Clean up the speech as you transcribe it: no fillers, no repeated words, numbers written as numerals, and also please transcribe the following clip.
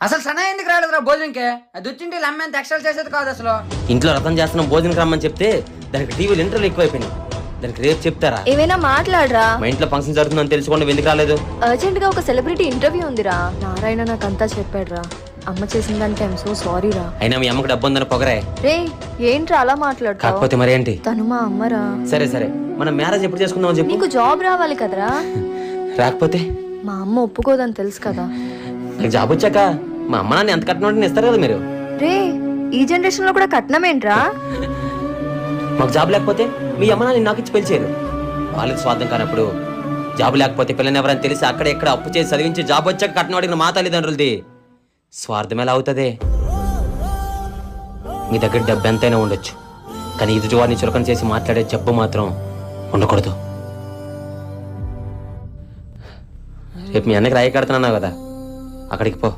అసలు సనా ఎందుకు రాలేదురా భోజనంకి? అది వచ్చింటే అమ్మ ఎంత ఎక్స్ట్రా చేసేది కాదు అసలు. ఇంట్లో రథం చేస్తున్నాం భోజనం రమ్మని చెప్తే దానికి టీవీలు ఇంటర్వ్యూలు ఎక్కువైపోయినాయి. దానికి రేపు చెప్తారా? ఏమైనా మాట్లాడరా. మా ఇంట్లో ఫంక్షన్ జరుగుతుందని తెలుసుకోండి ఎందుకు రాలేదు? అర్జెంట్ గా ఒక సెలబ్రిటీ ఇంటర్వ్యూ ఉందిరా. నారాయణ నాకంతా చెప్పాడురా. అమ్మ చేసిందంటే ఐఎమ్ సో సారీ రా. అయినా మీ అమ్మకు డబ్బు ఉందని పొగరే. రే ఏంట్రా అలా మాట్లాడతావు? కాకపోతే మరి ఏంటి? తను మా అమ్మరా. సరే సరే మనం మ్యారేజ్ ఎప్పుడు చేసుకుందాం చెప్పు. నీకు జాబ్ రావాలి కదరా. రాకపోతే మా అమ్మ ఒప్పుకోదని తెలుసు కదా. నాకు జాబ్ వచ్చాక మా అమ్మ నాన్న ఎంత కట్నం ఇస్తారు కదా మీరు. రే ఈ జనరేషన్ లో కూడా కట్నం ఏంట్రా? మాకు జాబ్ లేకపోతే మీ అమ్మ నాన్న నాకు ఇచ్చి పెళ్లి చేయరు. వాళ్ళకి స్వార్థం కానప్పుడు జాబ్ లేకపోతే పిల్లని ఎవరైనా తెలిసి అక్కడ ఎక్కడ అప్పు చేసి చదివించి జాబ్ వచ్చాక కట్నం అడిగిన మా తల్లిదండ్రులది స్వార్థం ఎలా అవుతుంది? మీ దగ్గర డబ్బు ఎంతైనా ఉండొచ్చు, కానీ ఎదుటి వారిని చులకన చేసి మాట్లాడే జబ్బు మాత్రం ఉండకూడదు. రేపు మీ అన్నకి రాయి కడుతున్నావు కదా, అక్కడికి పో.